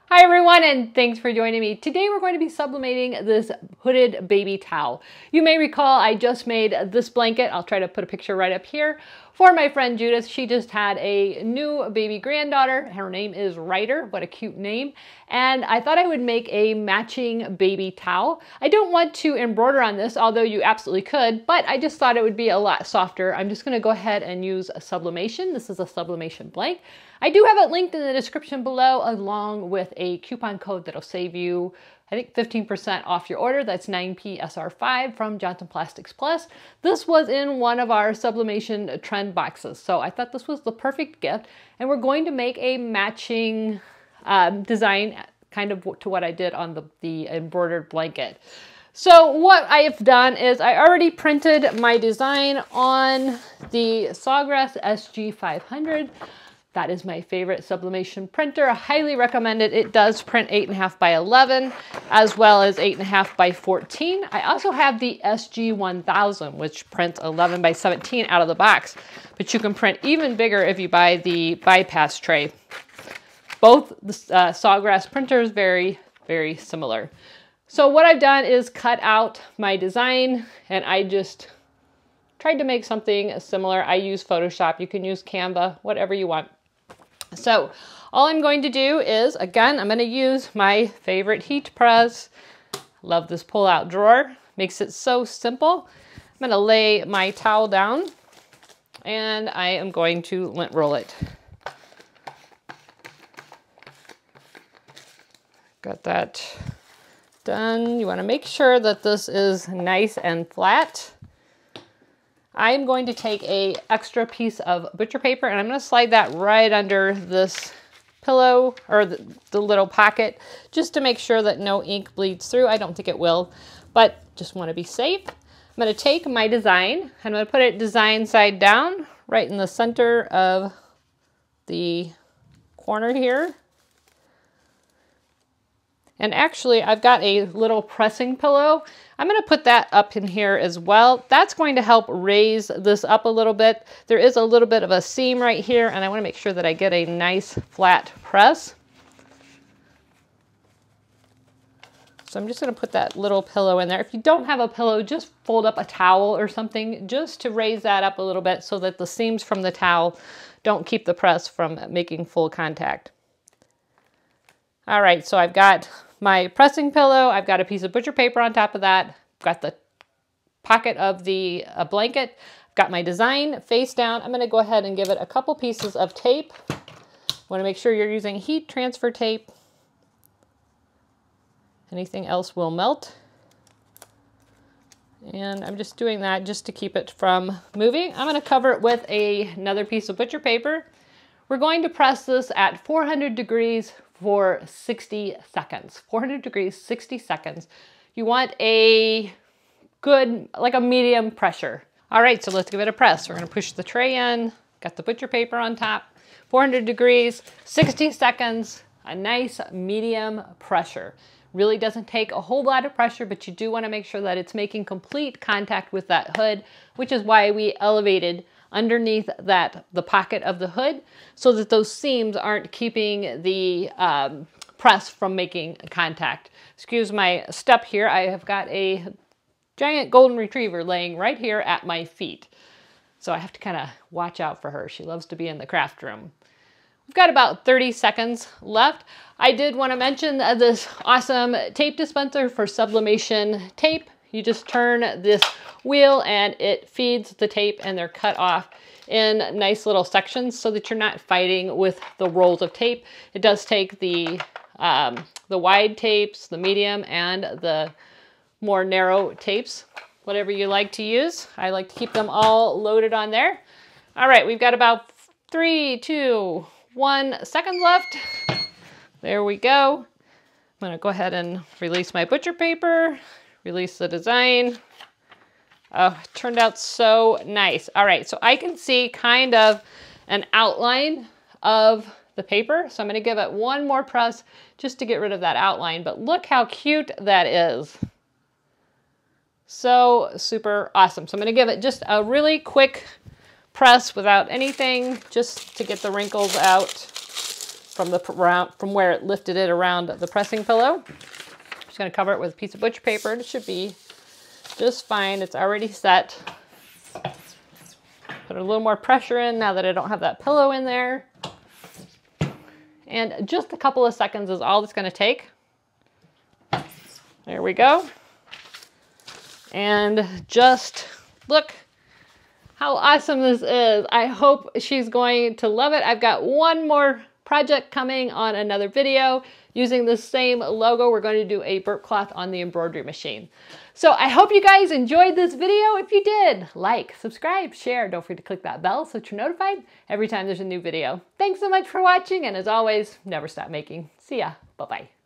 Hi everyone, and thanks for joining me. Today we're going to be sublimating this hooded baby towel. You may recall I just made this blanket. I'll try to put a picture right up here for my friend Judith. She just had a new baby granddaughter. Her name is Ryder. What a cute name. And I thought I would make a matching baby towel. I don't want to embroider on this, although you absolutely could, but I just thought it would be a lot softer. I'm just going to go ahead and use a sublimation. This is a sublimation blank. I do have it linked in the description below, along with a coupon code that'll save you, I think, 15% off your order. That's 9PSR5 from Johnson Plastics Plus. This was in one of our sublimation trend boxes, so I thought this was the perfect gift. And we're going to make a matching design, kind of to what I did on the embroidered blanket. So what I have done is I already printed my design on the Sawgrass SG500. That is my favorite sublimation printer. I highly recommend it. It does print 8.5 by 11 as well as 8.5 by 14. I also have the SG1000, which prints 11 by 17 out of the box, but you can print even bigger if you buy the bypass tray. Both the Sawgrass printers, very, very similar. So what I've done is cut out my design, and I just tried to make something similar. I use Photoshop. You can use Canva, whatever you want. So all I'm going to do is, again, I'm going to use my favorite heat press. Love this pull-out drawer. Makes it so simple. I'm going to lay my towel down, and I am going to lint roll it. Got that done. You want to make sure that this is nice and flat. I'm going to take a extra piece of butcher paper, and I'm going to slide that right under this pillow, or the little pocket, just to make sure that no ink bleeds through. I don't think it will, but just want to be safe. I'm going to take my design, and I'm going to put it design side down right in the center of the corner here. And actually, I've got a little pressing pillow. I'm going to put that up in here as well. That's going to help raise this up a little bit. There is a little bit of a seam right here, and I want to make sure that I get a nice flat press. So I'm just going to put that little pillow in there. If you don't have a pillow, just fold up a towel or something just to raise that up a little bit so that the seams from the towel don't keep the press from making full contact. All right, so I've got my pressing pillow, I've got a piece of butcher paper on top of that, got the pocket of the blanket, I've got my design face down. I'm gonna go ahead and give it a couple pieces of tape. Wanna make sure you're using heat transfer tape. Anything else will melt. And I'm just doing that just to keep it from moving. I'm gonna cover it with another piece of butcher paper. We're going to press this at 400 degrees for 60 seconds. 400 degrees, 60 seconds. You want a good, like a medium pressure. All right, so let's give it a press. We're gonna push the tray in, got the butcher paper on top, 400 degrees, 60 seconds, a nice medium pressure. Really doesn't take a whole lot of pressure, but you do wanna make sure that it's making complete contact with that hood, which is why we elevated underneath the pocket of the hood, so that those seams aren't keeping the press from making contact. Excuse my step here. I have got a giant golden retriever laying right here at my feet. So I have to kind of watch out for her. She loves to be in the craft room. We've got about 30 seconds left. I did want to mention this awesome tape dispenser for sublimation tape. You just turn this wheel and it feeds the tape, and they're cut off in nice little sections so that you're not fighting with the rolls of tape. It does take the wide tapes, the medium, and the more narrow tapes, whatever you like to use. I like to keep them all loaded on there. All right, we've got about 3, 2, 1 seconds left. There we go. I'm gonna go ahead and release my butcher paper. Release the design. Oh, it turned out so nice. All right, so I can see kind of an outline of the paper. So I'm gonna give it one more press just to get rid of that outline, but look how cute that is. So super awesome. So I'm gonna give it just a really quick press without anything, just to get the wrinkles out. from where it lifted it around the pressing pillow. I'm just gonna cover it with a piece of butcher paper and it should be just fine. It's already set. Put a little more pressure in now that I don't have that pillow in there. And just a couple of seconds is all it's gonna take. There we go. And just look how awesome this is. I hope she's going to love it. I've got one more project coming on another video using the same logo. We're going to do a burp cloth on the embroidery machine. So I hope you guys enjoyed this video. If you did, like, subscribe, share. Don't forget to click that bell so that you're notified every time there's a new video. Thanks so much for watching, and as always, never stop making. See ya. Bye-bye.